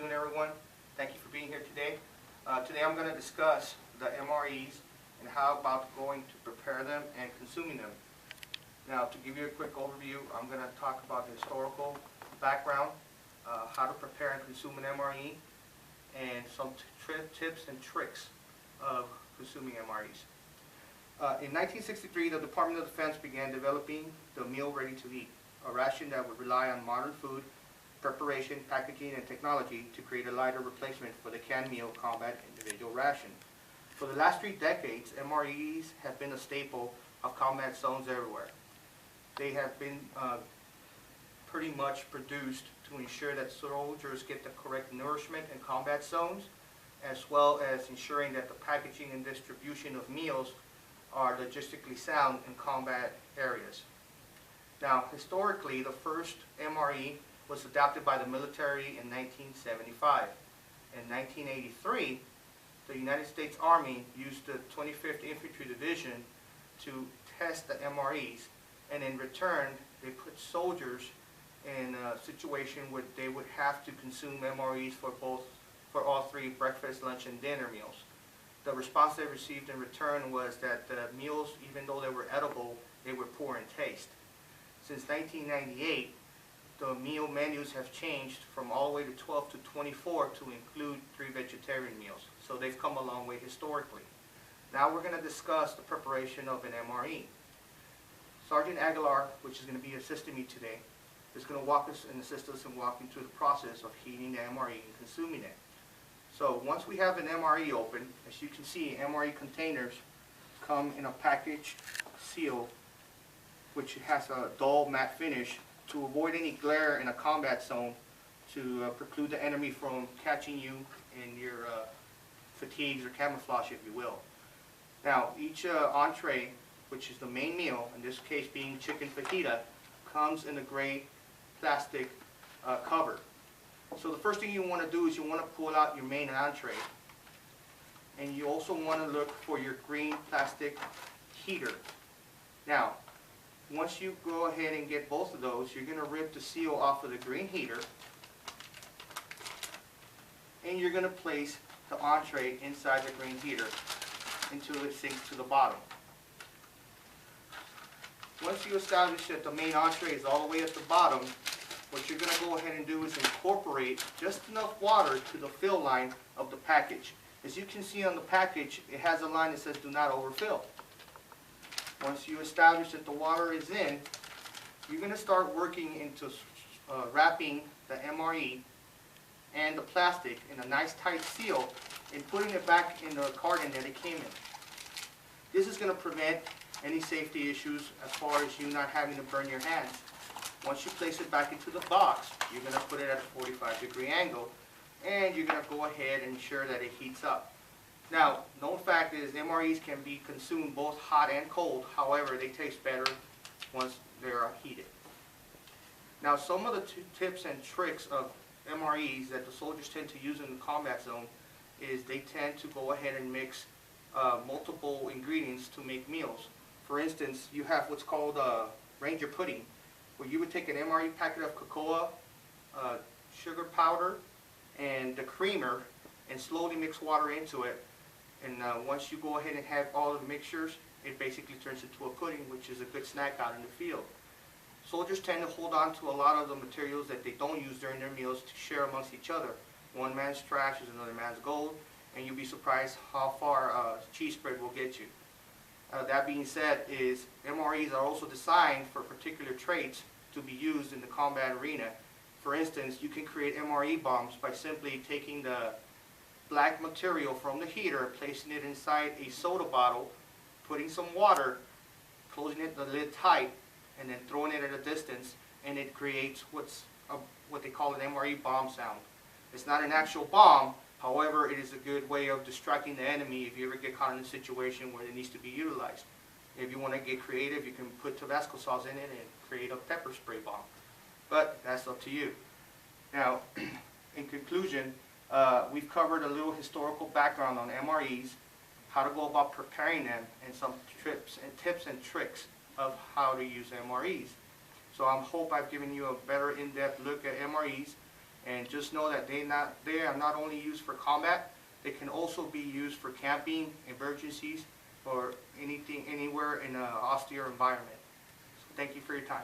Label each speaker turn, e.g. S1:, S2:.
S1: afternoon, everyone. Thank you for being here today. Today I'm going to discuss the MREs and how about going to prepare them and consuming them. Now, to give you a quick overview, I'm going to talk about the historical background, how to prepare and consume an MRE, and some tips and tricks of consuming MREs. In 1963, the Department of Defense began developing the meal ready to eat, a ration that would rely on modern food preparation, packaging, and technology to create a lighter replacement for the canned meal combat individual ration. For the last 3 decades, MREs have been a staple of combat zones everywhere. They have been pretty much produced to ensure that soldiers get the correct nourishment in combat zones, as well as ensuring that the packaging and distribution of meals are logistically sound in combat areas. Now, historically, the first MRE was adopted by the military in 1975. In 1983, the United States Army used the 25th Infantry Division to test the MREs, and in return, they put soldiers in a situation where they would have to consume MREs for all 3 breakfast, lunch, and dinner meals. The response they received in return was that the meals, even though they were edible, they were poor in taste. Since 1998, the meal menus have changed from all the way to 12 to 24 to include 3 vegetarian meals. So they've come a long way historically. Now we're going to discuss the preparation of an MRE. Sergeant Aguilar, which is going to be assisting me today, is going to walk us and assist us in walking through the process of heating the MRE and consuming it. So once we have an MRE open, as you can see, MRE containers come in a packaged seal which has a dull matte finish to avoid any glare in a combat zone, to preclude the enemy from catching you in your fatigues or camouflage, if you will. Now, each entree, which is the main meal, in this case being chicken fajita, comes in a gray plastic cover. So the first thing you want to do is you want to pull out your main entree, and you also want to look for your green plastic heater. Now, once you go ahead and get both of those, you're going to rip the seal off of the green heater, and you're going to place the entree inside the green heater until it sinks to the bottom. Once you establish that the main entree is all the way at the bottom, what you're going to go ahead and do is incorporate just enough water to the fill line of the package. As you can see on the package, it has a line that says do not overfill. Once you establish that the water is in, you're going to start working into wrapping the MRE and the plastic in a nice tight seal and putting it back in the carton that it came in. This is going to prevent any safety issues as far as you not having to burn your hands. Once you place it back into the box, you're going to put it at a 45-degree angle, and you're going to go ahead and ensure that it heats up. Now, known fact is MREs can be consumed both hot and cold. However, they taste better once they're heated. Now, some of the tips and tricks of MREs that the soldiers tend to use in the combat zone is they tend to go ahead and mix multiple ingredients to make meals. For instance, you have what's called Ranger pudding, where you would take an MRE packet of cocoa, sugar powder, and the creamer, and slowly mix water into it. And once you go ahead and have all the mixtures, it basically turns into a pudding, which is a good snack out in the field. Soldiers tend to hold on to a lot of the materials that they don't use during their meals to share amongst each other. One man's trash is another man's gold, and you'll be surprised how far cheese spread will get you. That being said, is MREs are also designed for particular traits to be used in the combat arena. For instance, you can create MRE bombs by simply taking the black material from the heater, placing it inside a soda bottle, putting some water, closing the lid tight, and then throwing it at a distance, and it creates what they call an MRE bomb sound. It's not an actual bomb, however, it is a good way of distracting the enemy if you ever get caught in a situation where it needs to be utilized. If you want to get creative, you can put Tabasco sauce in it and create a pepper spray bomb. But that's up to you. Now, in conclusion, we've covered a little historical background on MREs, how to go about preparing them, and some tips and tricks of how to use MREs. So I hope I've given you a better in-depth look at MREs And just know that they are not only used for combat, they can also be used for camping, emergencies, or anything, anywhere in an austere environment. So thank you for your time.